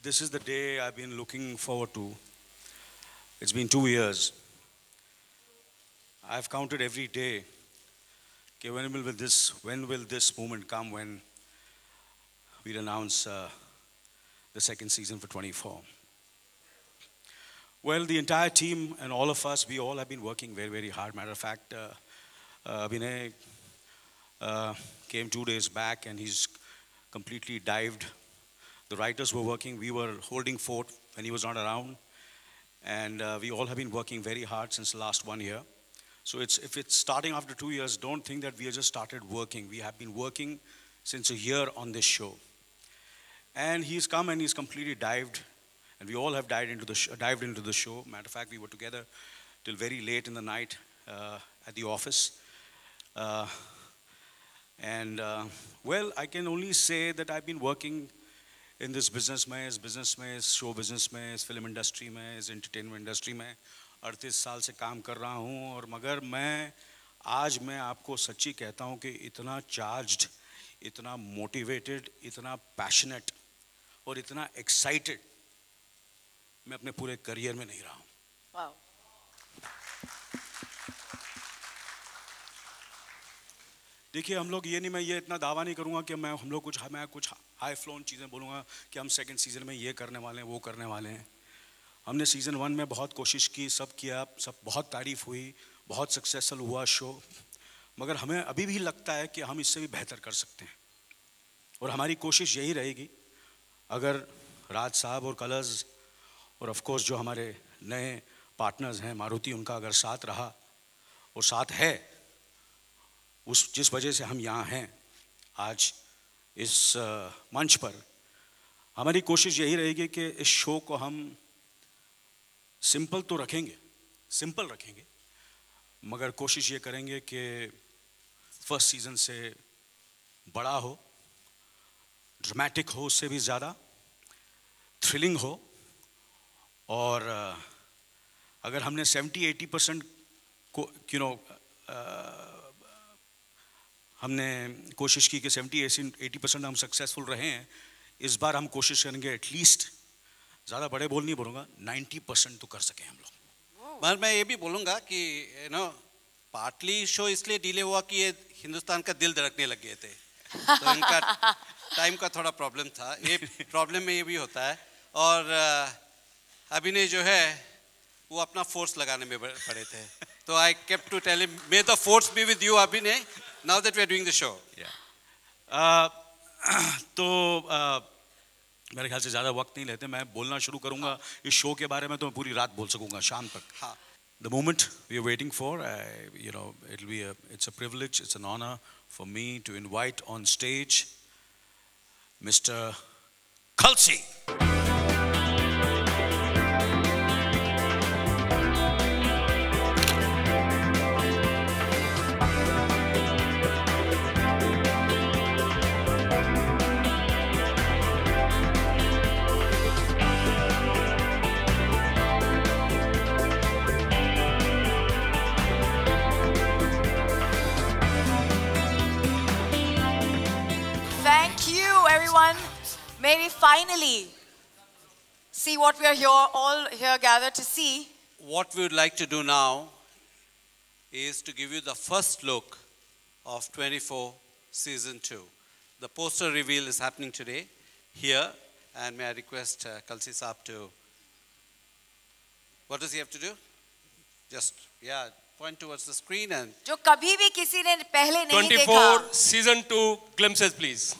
This is the day I've been looking forward to. It's been 2 years. I've counted every day. Okay, when will this moment come when we'll announce the second season for 24? Well, the entire team and all of us, we all have been working very, very hard. Matter of fact, Abhinay came 2 days back and he's completely dived. The writers were working, we were holding fort when he was not around. And we all have been working very hard since the last 1 year. So if it's starting after 2 years, don't think that we have just started working. We have been working since a year on this show. And he's come and he's completely dived. And we all have dived into the show. Matter of fact, we were together till very late in the night at the office. Well, I can only say that I've been working in this business में, show business में, film industry में, entertainment industry में 38 साल से काम कर रहा हूँ और मगर आज मैं आपको सच्ची कहता हूँ कि इतना charged, इतना motivated, इतना passionate और इतना excited मैं अपने पूरे career में नहीं रहा हूँ. Wow. देखिए हम लोग मैं ये इतना दावा नहीं करूँगा कि मैं कुछ हाई फ्लोन चीज़ें बोलूँगा कि हम सेकंड सीज़न में ये करने वाले हैं वो करने वाले हैं. हमने सीज़न 1 में बहुत कोशिश की, सब किया, सब बहुत तारीफ़ हुई, बहुत सक्सेसफुल हुआ शो, मगर हमें अभी भी लगता है कि हम इससे भी बेहतर कर सकते हैं और हमारी कोशिश यही रहेगी. अगर राज साहब और कलर्स और ऑफ कोर्स जो हमारे नए पार्टनर्स हैं मारुति, उनका अगर साथ रहा और साथ है, जिस वजह से हम यहाँ हैं आज इस मंच पर, हमारी कोशिश यही रहेगी कि इस शो को हम सिंपल तो रखेंगे, सिंपल रखेंगे, मगर कोशिश ये करेंगे कि फर्स्ट सीज़न से बड़ा हो, ड्रामेटिक हो, उससे भी ज़्यादा थ्रिलिंग हो. और अगर हमने 70-80% को हमने कोशिश की कि 70-80% हम सक्सेसफुल रहे हैं, इस बार हम कोशिश करेंगे एटलीस्ट, ज़्यादा बड़े बोल नहीं बोलूँगा, 90% तो कर सकें हम लोग. मगर मैं ये भी बोलूँगा कि पार्टली शो इसलिए डिले हुआ कि ये हिंदुस्तान का दिल धड़कने लग गए थे, तो इनका टाइम का थोड़ा प्रॉब्लम था. ये प्रॉब्लम में ये भी होता है. और अभिनय जो है वो अपना फोर्स लगाने में पड़े थे, तो I kept to tell him may the force be with you Abhinay, now that we are doing the show. तो मेरे ख्याल से ज़्यादा वक्त नहीं लेते, मैं बोलना शुरू करूँगा इस शो के बारे में तो मैं पूरी रात बोल सकूँगा शाम तक. हाँ. The moment we are waiting for, it's a privilege, it's an honor for me to invite on stage Mr. Khalsi. May we finally see what we are all here gathered to see. What we would like to do now is to give you the first look of 24 Season 2. The poster reveal is happening today here, and may I request Khalsi Saab to, what does he have to do? Just, point towards the screen and... जो कभी भी किसी ने पहले नहीं देखा. 24 Season 2 glimpses, please.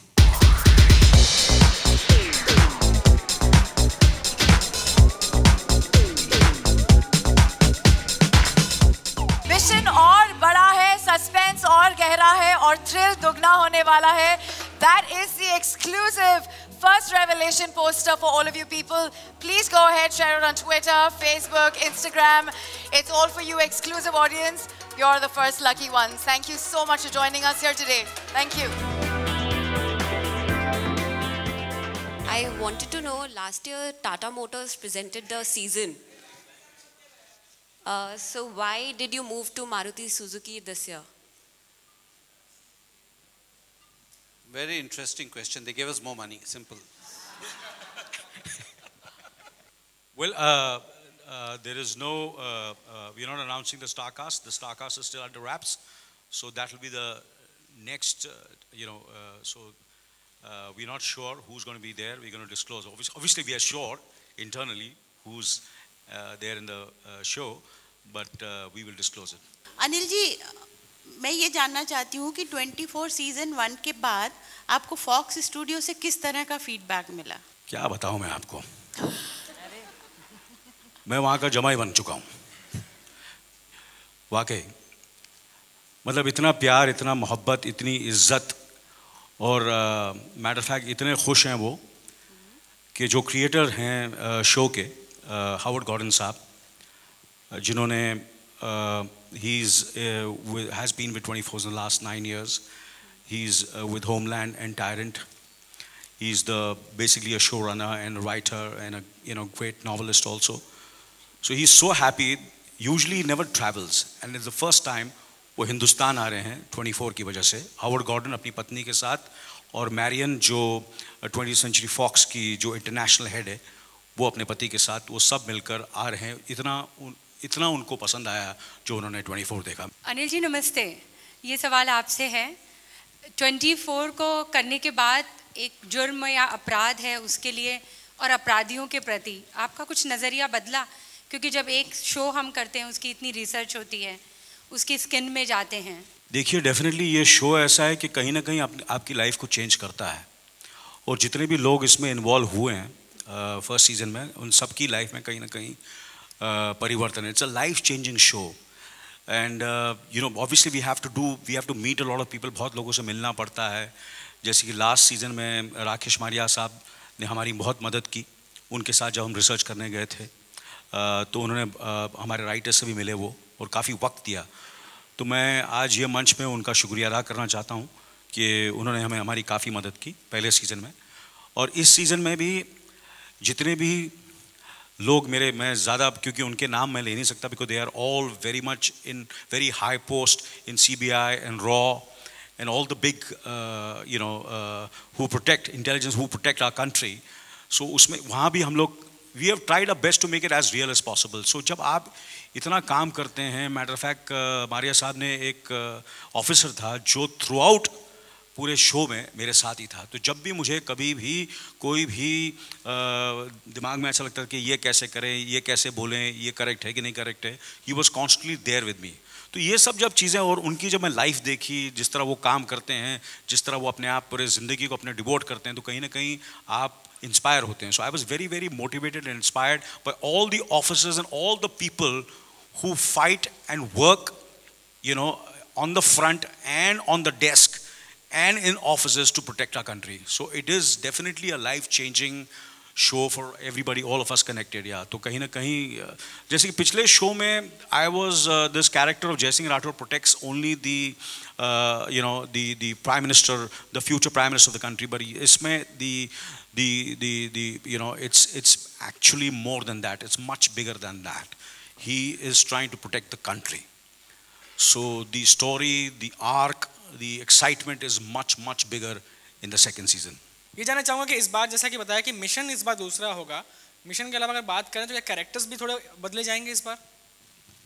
Mission और बड़ा है, सस्पेंस और गहरा है और थ्रिल दुगना होने वाला है. That is the exclusive first revelation poster for all of you people. Please go ahead, share it on Twitter, Facebook, Instagram. It's all for you, exclusive audience. You're the first lucky ones. Thank you so much for joining us here today. Thank you. I wanted to know, last year Tata Motors presented the season. So why did you move to Maruti Suzuki this year? Very interesting question. They gave us more money, simple. Well, there is no, we're not announcing the star cast. The star cast is still under wraps. So that will be the next, we're not sure who's going to be there. We're going to disclose. Obviously, we are sure internally who's there in the show, but we will disclose it. Anil ji, मैं ये जानना चाहती हूँ कि 24 season 1 के बाद आपको fox studio से किस तरह का फीडबैक मिला? क्या बताऊँ मैं आपको, मैं वहाँ का जमाई बन चुका हूँ वाकई। मतलब इतना प्यार, इतना मोहब्बत, इतनी इज्जत, और मैटर फैक्ट इतने खुश हैं वो कि जो क्रिएटर हैं शो के, हावर्ड गॉर्डन साहब, जिन्होंने has been with 24 in the last 9 years. He's with Homeland and Tyrant. He's basically a showrunner and a writer and a great novelist also. So he's so happy. Usually he never travels, and it's the first time वो हिंदुस्तान आ रहे हैं 24 की वजह से। Howard Gordon अपनी पत्नी के साथ, और मैरियन जो 20th सेंचुरी फॉक्स की जो इंटरनेशनल हेड है, वो अपने पति के साथ, वो सब मिलकर आ रहे हैं। इतना उनको पसंद आया जो उन्होंने 24 देखा। अनिल जी नमस्ते, ये सवाल आपसे है। 24 को करने के बाद एक जुर्म या अपराध है, उसके लिए और अपराधियों के प्रति आपका कुछ नज़रिया बदला? क्योंकि जब एक शो हम करते हैं उसकी इतनी रिसर्च होती है, उसकी स्किन में जाते हैं। देखिए, डेफिनेटली ये शो ऐसा है कि कहीं ना कहीं आपकी लाइफ को चेंज करता है, और जितने भी लोग इसमें इन्वॉल्व हुए हैं फर्स्ट सीजन में, उन सब की लाइफ में कहीं ना कहीं परिवर्तन है। It's a life changing show, and obviously we have to meet a lot of people. बहुत लोगों से मिलना पड़ता है। जैसे कि लास्ट सीजन में राकेश मारिया साहब ने हमारी बहुत मदद की। उनके साथ जब हम रिसर्च करने गए थे तो उन्होंने हमारे राइटर से भी मिले वो, और काफ़ी वक्त दिया। तो मैं आज ये मंच में उनका शुक्रिया अदा करना चाहता हूँ कि उन्होंने हमारी काफ़ी मदद की पहले सीज़न में, और इस सीज़न में भी जितने भी लोग मैं ज़्यादा, क्योंकि उनके नाम मैं ले नहीं सकता, because they are all very much in very high post in CBI and रॉ and all the big who protect intelligence, who protect our country. So उसमें वहाँ भी हम लोग we have tried our best to make it as real as possible. So जब आप इतना काम करते हैं, मैटर फैक्ट मारिया साहब ने एक ऑफिसर था जो थ्रू आउट पूरे शो में मेरे साथ ही था। तो जब भी मुझे कभी भी कोई भी दिमाग में ऐसा लगता है कि ये कैसे करें, ये कैसे बोलें, ये करेक्ट है कि नहीं करेक्ट है, he was constantly there with me. तो ये सब जब चीज़ें, और उनकी जब मैं लाइफ देखी, जिस तरह वो काम करते हैं, जिस तरह वो अपने आप पूरे ज़िंदगी को अपने डिवोट करते हैं, तो कहीं ना कहीं आप इंस्पायर होते हैं। So I was very very motivated and inspired by all the officers and all the people who fight and work, on the front and on the desk and in offices to protect our country. So it is definitely a life-changing show for everybody, all of us connected. Yeah. तो कहीं ना कहीं जैसे कि पिछले show में I was this character of Jai Singh Rathore protects only the prime minister, the future prime minister of the country, but इसमें it's actually more than that. It's much bigger than that. He is trying to protect the country. So the story, the arc, the excitement is much bigger in the second season. ये जानना चाहूँगा कि इस बार जैसा कि बताया कि mission इस बार दूसरा होगा, मिशन के अलावा अगर बात करें तो क्या कैरेक्टर्स भी थोड़े बदले जाएंगे इस बार?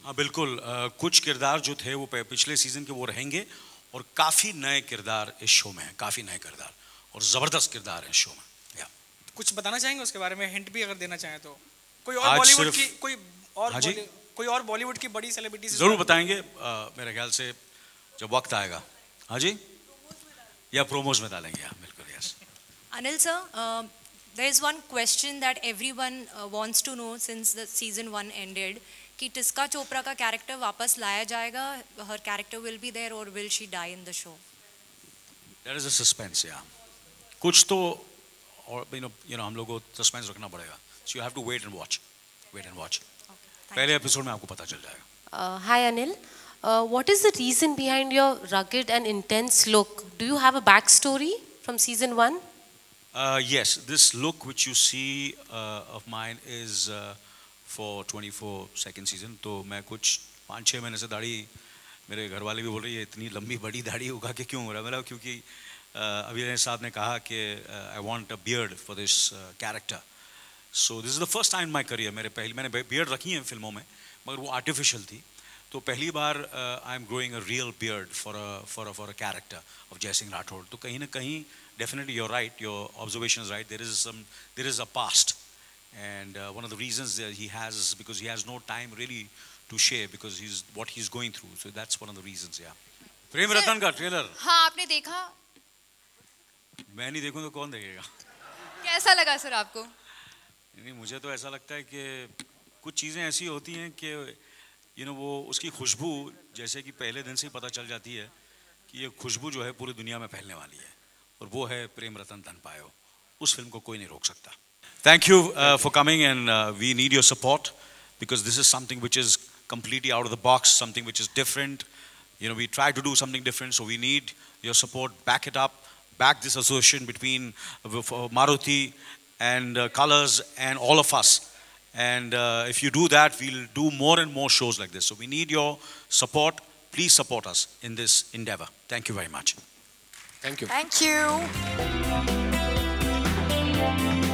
हाँ बिल्कुल, कुछ किरदार जो थे वो पिछले सीजन के वो रहेंगे, और काफ़ी नए किरदार इस शो में हैं, काफ़ी नए किरदार और ज़बरदस्त किरदार हैं इस शो में। या कुछ बताना चाहेंगे उसके बारे में, हिंट भी अगर देना चाहें तो? कोई और बॉलीवुड की कोई और बॉलीवुड की बड़ी सेलिब्रिटी जरूर बताएंगे मेरे ख्याल से जब वक्त आएगा। हाँ जी, या प्रोमोज में डालेंगे। हाँ बिल्कुल, yes. Anil sir, there is one question that everyone wants to know since the season 1 ended, कि टिस्का चोपड़ा का कैरेक्टर वापस लाया जाएगा? Her character will be there or will she die in the show? There is a suspense, yeah. कुछ तो और हम लोगों को सस्पेंस रखना पड़ेगा। So you have to wait and watch. पहले एपिसोड में आपको पता चल जाएगा। Hi Anil, what is the reason behind your rugged and intense look? Do you have a backstory from season 1? Yes, this look which you see of mine is for 24 second season. तो मैं कुछ 5-6 महीने से दाढ़ी, मेरे घर वाले भी बोल रही है इतनी लंबी बड़ी दाढ़ी उगा के क्यों हो रहा है मेरा, क्योंकि अभिनय साहब ने कहा कि I want a beard for this character. So this is the first time in my career, मैंने बियर्ड रखी है फिल्मों में, मगर वो आर्टिफिशियल थी. तो पहली बार I am growing a real beard for a character of Jai Singh Rathore. तो कहीं ना कहीं definitely you're right, your observation is right, there is a past, and one of the reasons that he has is because he has no time really to share because what he's going through, so that's one of the reasons. Yeah. Prem Ratan का trailer हाँ आपने देखा, मैं नहीं देखूं तो कौन देखेगा. कैसा लगा सर आपको? नहीं, मुझे तो ऐसा लगता है कि कुछ चीज़ें ऐसी होती हैं कि वो उसकी खुशबू जैसे कि पहले दिन से ही पता चल जाती है कि ये खुशबू जो है पूरी दुनिया में फैलने वाली है, और वो है प्रेम रतन धन पायो. उस फिल्म को कोई नहीं रोक सकता. Thank you for coming, and we need your support because this is something which is completely out of the box, something which is different. We try to do something different, so we need your support. Back it up, back this association between Maruti and Colors and all of us. And if you do that, we'll do more and more shows like this. So we need your support. Please support us in this endeavor. Thank you very much. Thank you. Thank you.